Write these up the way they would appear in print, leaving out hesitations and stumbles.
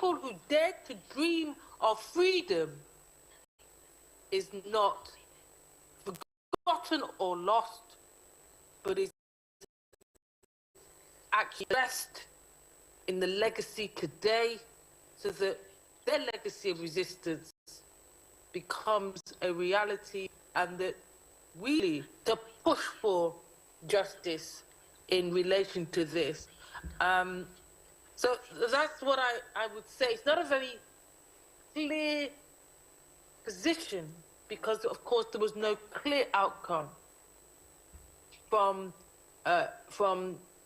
people who dare to dream of freedom is not forgotten or lost, but is actually blessed in the legacy today, so that their legacy of resistance becomes a reality, and that really to push for justice in relation to this. So that's what I would say. It's not a very clear position because, of course, there was no clear outcome from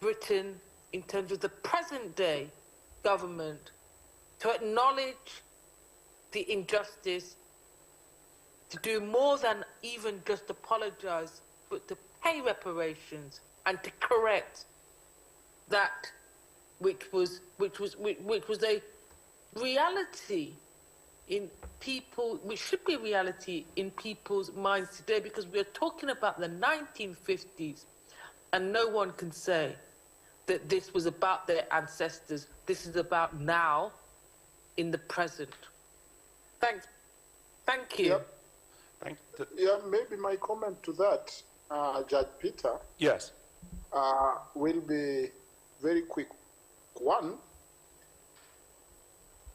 Britain in terms of the present-day government to acknowledge the injustice, to do more than even just apologize, but to pay reparations and to correct that which was a reality in people, which should be a reality in people's minds today, because we're talking about the 1950s, and no one can say that this was about their ancestors. This is about now, in the present. Thank you. Yep. Yeah, maybe my comment to that, Judge Peter. Yes. Will be very quick. One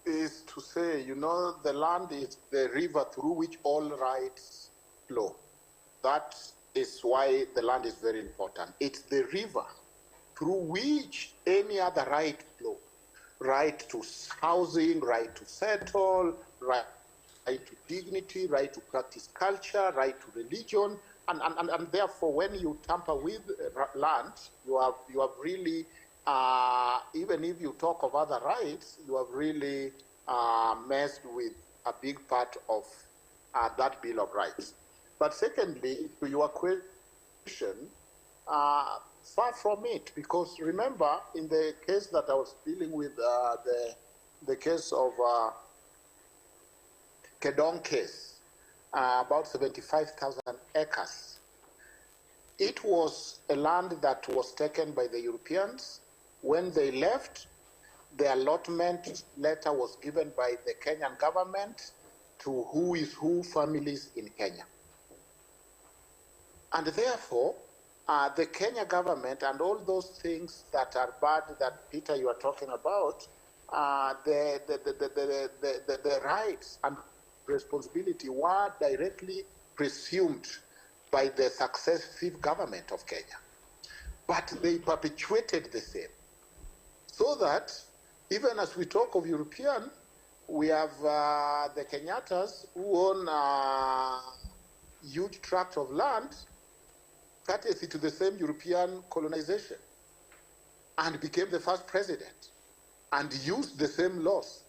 is to say, you know, the land is the river through which all rights flow. That is why the land is very important. It's the river through which any other right flow. Right to housing, right to settle, right to dignity, right to practice culture, right to religion, and therefore when you tamper with land, you have really, even if you talk of other rights, you have really messed with a big part of that Bill of Rights. But secondly, to your question, far from it, because remember, in the case that I was dealing with, the case of Kedong case, about 75,000 acres. It was a land that was taken by the Europeans. When they left, the allotment letter was given by the Kenyan government to who is who families in Kenya. And therefore, the Kenya government and all those things that are bad that, Peter, you are talking about, the rights and responsibility were directly presumed by the successive government of Kenya. But they perpetuated the same. So that even as we talk of European, we have the Kenyattas who own a huge tract of land courtesy to the same European colonization and became the first president and used the same laws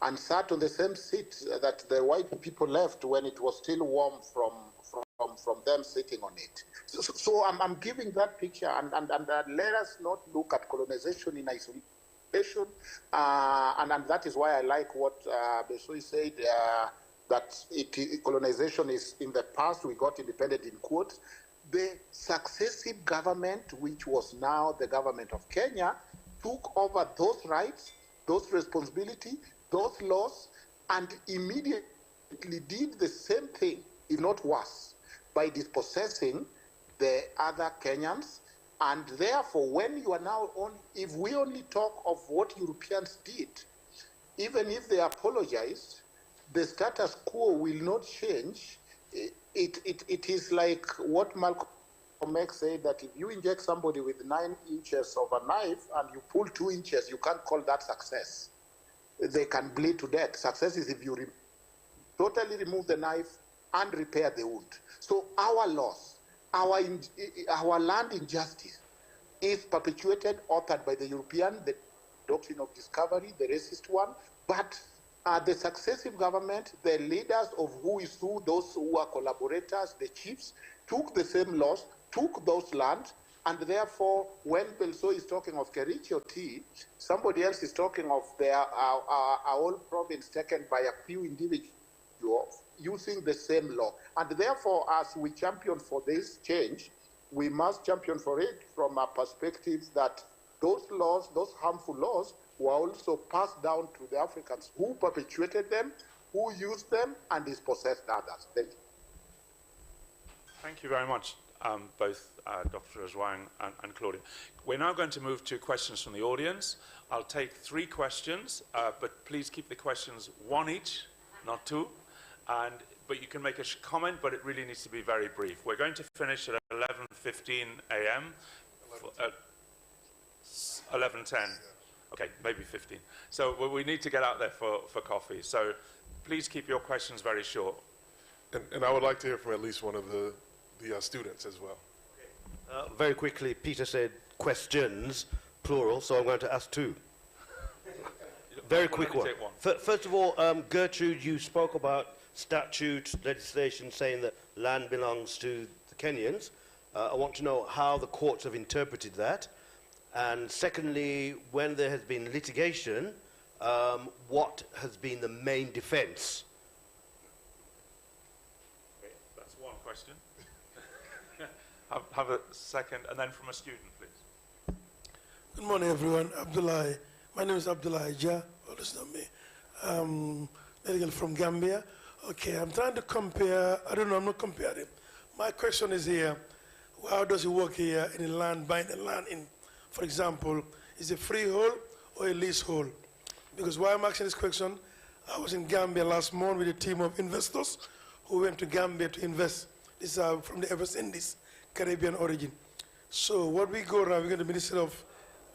and sat on the same seat that the white people left when it was still warm from them sitting on it. So I'm giving that picture, and let us not look at colonization in isolation, and that is why I like what Besoi said, that colonization is in the past, we got independent in quotes. The successive government, which was now the government of Kenya, took over those rights, those responsibilities, those laws, and immediately did the same thing, if not worse, by dispossessing the other Kenyans. And therefore, when you are now if we only talk of what Europeans did, even if they apologized, the status quo will not change. It is like what Malcolm X said, that if you inject somebody with 9 inches of a knife and you pull 2 inches, you can't call that success. They can bleed to death. Success is if you totally remove the knife and repair the wound. So our loss, our land injustice is perpetuated, authored by the European, the doctrine of discovery, the racist one, but the successive government, the leaders of who is who, those who are collaborators, the chiefs, took the same laws, took those lands, and therefore, when Belso is talking of Kericho tea, somebody else is talking of our whole province taken by a few individuals using the same law. And therefore, as we champion for this change, we must champion for it from a perspective that those laws, those harmful laws, were also passed down to the Africans who perpetuated them, who used them, and dispossessed others. Thank you. Thank you very much, both Dr. Azwang and Claudia. We're now going to move to questions from the audience. I'll take 3 questions, but please keep the questions 1 each, not 2. But you can make a comment, but it really needs to be very brief. We're going to finish at 11:15 a.m. 11:10. Okay, maybe 15. So we need to get out there for coffee. So please keep your questions very short. And I would like to hear from at least one of the students as well. Very quickly, Peter said questions, plural, so I'm going to ask 2. Very quick one. First of all, Gertrude, you spoke about statute legislation saying that land belongs to the Kenyans. I want to know how the courts have interpreted that. And secondly, when there has been litigation, what has been the main defense? Okay, that's one question. have a second, and then from a student, please. Good morning, everyone. Abdullah. My name is Abdullah Ija. Always know me. Medical from Gambia. Okay, I'm trying to compare. I don't know, I'm not comparing. My question is here, how does it work here in a land, buying a land in, for example, is it freehold or a leasehold? Because why I'm asking this question, I was in Gambia last month with a team of investors who went to Gambia to invest. These are from the West Indies, Caribbean origin. So what we go around, we go to the Ministry of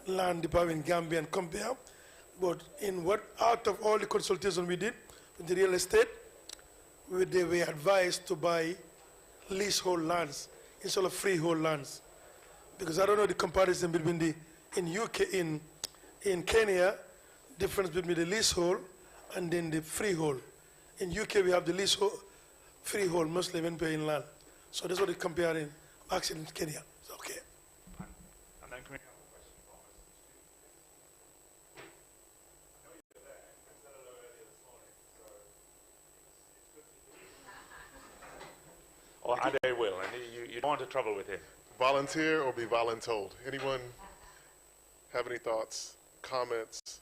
Land Department in Gambia and compare, but out of all the consultation we did with the real estate, they were advised to buy leasehold lands instead of freehold lands. Because I don't know the comparison between in Kenya, difference between the leasehold and then the freehold. In UK we have the leasehold, freehold, mostly when paying land. So that's what they're comparing, actually in Kenya. It's okay. And then can we have a question from us? I know you're there. I said hello earlier this morning, so it's good to hear. Ade will, and you don't want to trouble with him. Volunteer or be voluntold? Anyone have any thoughts, comments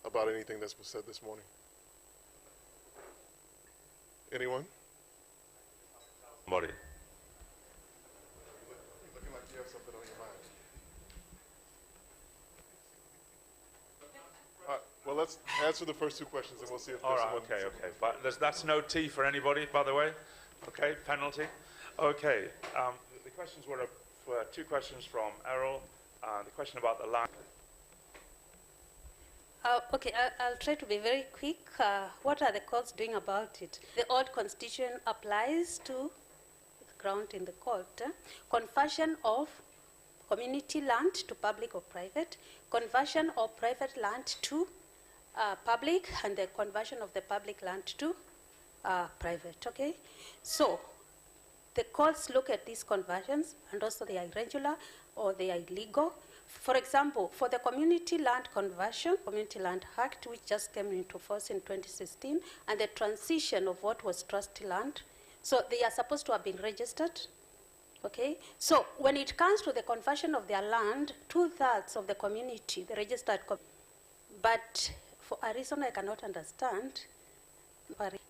about anything that's been said this morning? Anyone? Somebody. Looking like you have something on your mind. All right, well, let's answer the first 2 questions and we'll see if All there's right, someone. okay. But that's no tea for anybody, by the way. Okay, penalty. Okay, the questions were 2 questions from Errol. The question about the land. Okay, I'll try to be very quick. What are the courts doing about it? The old constitution applies to ground in the court. Conversion of community land to public or private, conversion of private land to public, and the conversion of the public land to private, okay? So, the courts look at these conversions, and also they are irregular or they are illegal. For example, for the Community Land Conversion, Community Land Act, which just came into force in 2016, and the transition of what was trust land, so they are supposed to have been registered, okay? So when it comes to the conversion of their land, 2/3 of the community, the registered, but for a reason I cannot understand,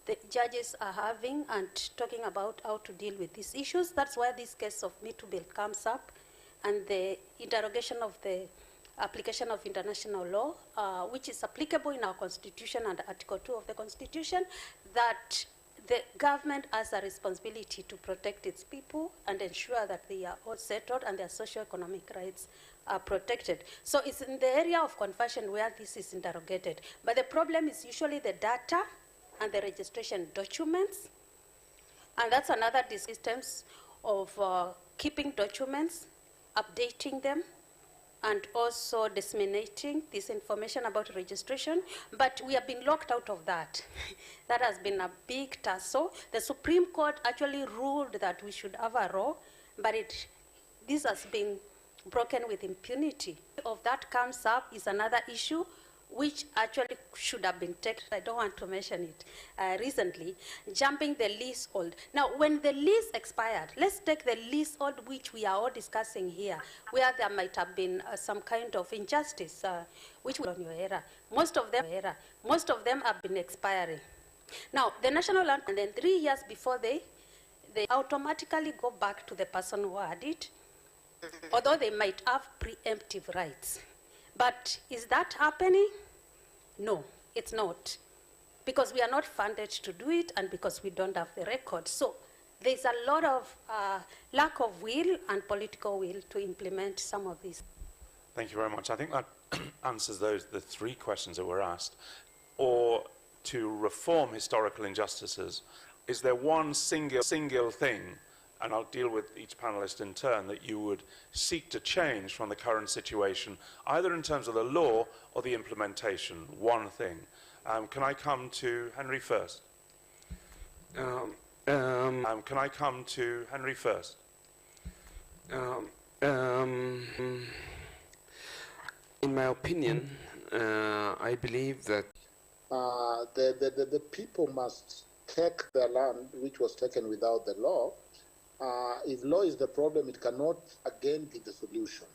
the judges are having and talking about how to deal with these issues. That's why this case of Me Too Bill comes up, and the interrogation of the application of international law, which is applicable in our constitution under Article 2 of the Constitution, that the government has a responsibility to protect its people and ensure that they are all settled and their socio-economic rights are protected. So it's in the area of conversion where this is interrogated. But the problem is usually the data and the registration documents. And that's another systems of keeping documents, updating them, and also disseminating this information about registration. But we have been locked out of that. That has been a big tussle. The Supreme Court actually ruled that we should have a law, but this has been broken with impunity. Of that comes up is another issue which actually should have been taken, I don't want to mention it, recently, jumping the leasehold. Now, when the lease expired, let's take the leasehold which we are all discussing here, where there might have been some kind of injustice, which was on your era. Most of them have been expiring. Now, the national land, and then 3 years before they automatically go back to the person who had it, although they might have preemptive rights. But is that happening? No, it's not. Because we are not funded to do it and because we don't have the record. So there's a lot of lack of will and political will to implement some of these. Thank you very much. I think that answers the three questions that were asked. Or to reform historical injustices, is there one single thing, and I'll deal with each panelist in turn, that you would seek to change from the current situation, either in terms of the law or the implementation? One thing. Can I come to Henry first? Can I come to Henry first? In my opinion, I believe that the people must take their land, which was taken without the law. If law is the problem, it cannot again be the solution.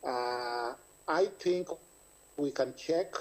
I think we can check